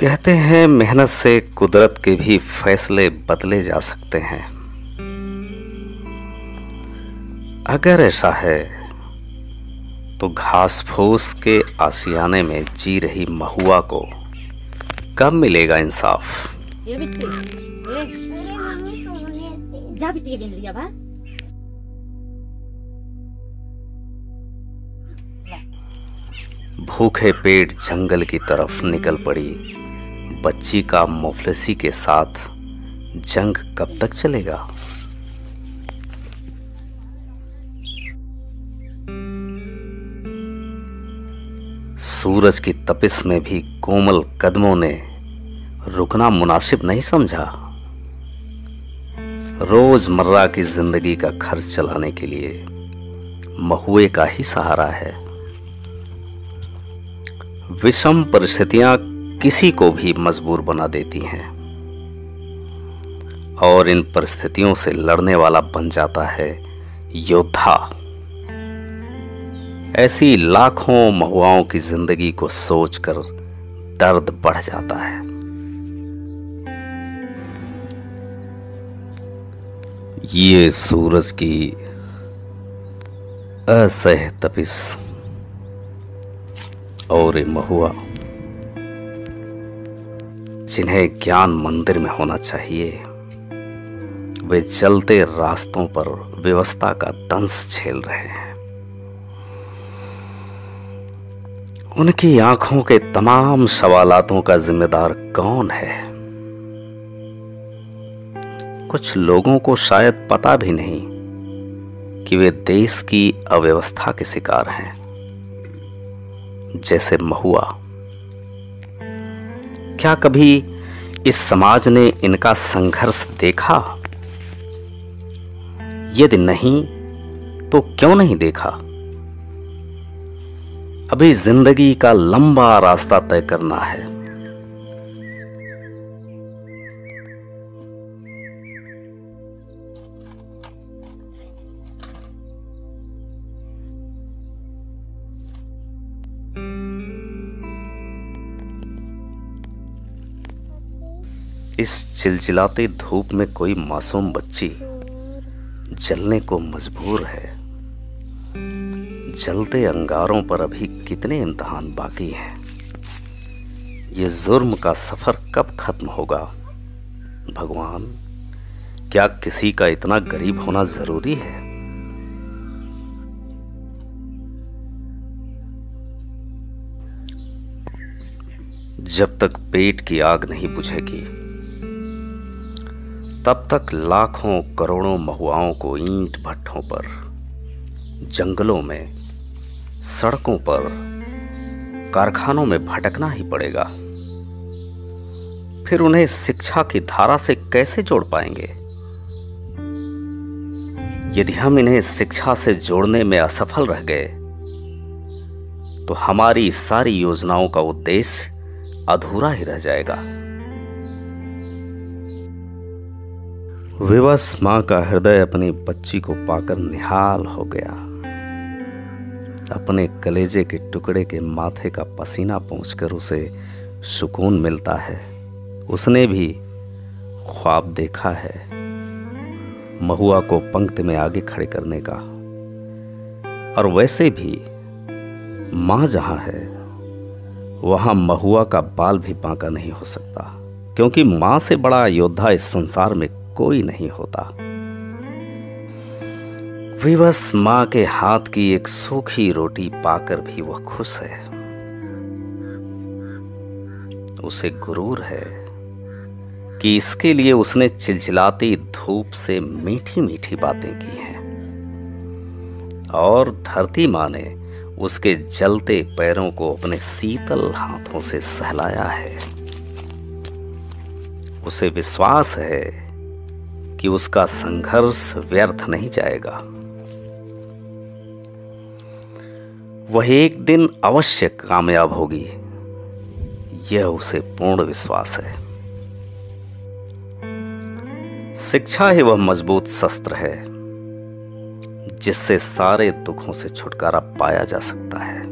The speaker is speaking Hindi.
कहते हैं मेहनत से कुदरत के भी फैसले बदले जा सकते हैं। अगर ऐसा है तो घास फूस के आशियाने में जी रही महुआ को कब मिलेगा इंसाफ। ये बिट्टी जा बिट्टी के लिया बा भूखे पेट जंगल की तरफ निकल पड़ी बच्ची का मुफलिसी के साथ जंग कब तक चलेगा। सूरज की तपिश में भी कोमल कदमों ने रुकना मुनासिब नहीं समझा। रोजमर्रा की जिंदगी का खर्च चलाने के लिए महुए का ही सहारा है। विषम परिस्थितियां किसी को भी मजबूर बना देती हैं और इन परिस्थितियों से लड़ने वाला बन जाता है योद्धा। ऐसी लाखों महुआओं की जिंदगी को सोचकर दर्द बढ़ जाता है। ये सूरज की असह्य तपिश और ये महुआ जिन्हें ज्ञान मंदिर में होना चाहिए, वे चलते रास्तों पर व्यवस्था का दंश झेल रहे हैं। उनकी आंखों के तमाम सवालातों का जिम्मेदार कौन है। कुछ लोगों को शायद पता भी नहीं कि वे देश की अव्यवस्था के शिकार हैं। जैसे महुआ, क्या कभी इस समाज ने इनका संघर्ष देखा? यदि नहीं तो क्यों नहीं देखा? अभी जिंदगी का लंबा रास्ता तय करना है। इस चिलचिलाती धूप में कोई मासूम बच्ची जलने को मजबूर है। जलते अंगारों पर अभी कितने इम्तिहान बाकी हैं। ये जुर्म का सफर कब खत्म होगा। भगवान, क्या किसी का इतना गरीब होना जरूरी है? जब तक पेट की आग नहीं बुझेगी तब तक लाखों करोड़ों महुआओं को ईंट भट्ठों पर, जंगलों में, सड़कों पर, कारखानों में भटकना ही पड़ेगा। फिर उन्हें शिक्षा की धारा से कैसे जोड़ पाएंगे? यदि हम इन्हें शिक्षा से जोड़ने में असफल रह गए तो हमारी सारी योजनाओं का उद्देश्य अधूरा ही रह जाएगा। विवश मां का हृदय अपनी बच्ची को पाकर निहाल हो गया। अपने कलेजे के टुकड़े के माथे का पसीना पोंछकर उसे सुकून मिलता है। उसने भी ख्वाब देखा है महुआ को पंक्ति में आगे खड़े करने का। और वैसे भी मां जहां है वहां महुआ का बाल भी बांका नहीं हो सकता, क्योंकि मां से बड़ा योद्धा इस संसार में कोई नहीं होता। विवश मां के हाथ की एक सूखी रोटी पाकर भी वह खुश है। उसे गुरूर है कि इसके लिए उसने चिलचिलाती धूप से मीठी मीठी बातें की हैं और धरती मां ने उसके जलते पैरों को अपने शीतल हाथों से सहलाया है। उसे विश्वास है कि उसका संघर्ष व्यर्थ नहीं जाएगा। वह एक दिन अवश्य कामयाब होगी, यह उसे पूर्ण विश्वास है। शिक्षा ही वह मजबूत शस्त्र है जिससे सारे दुखों से छुटकारा पाया जा सकता है।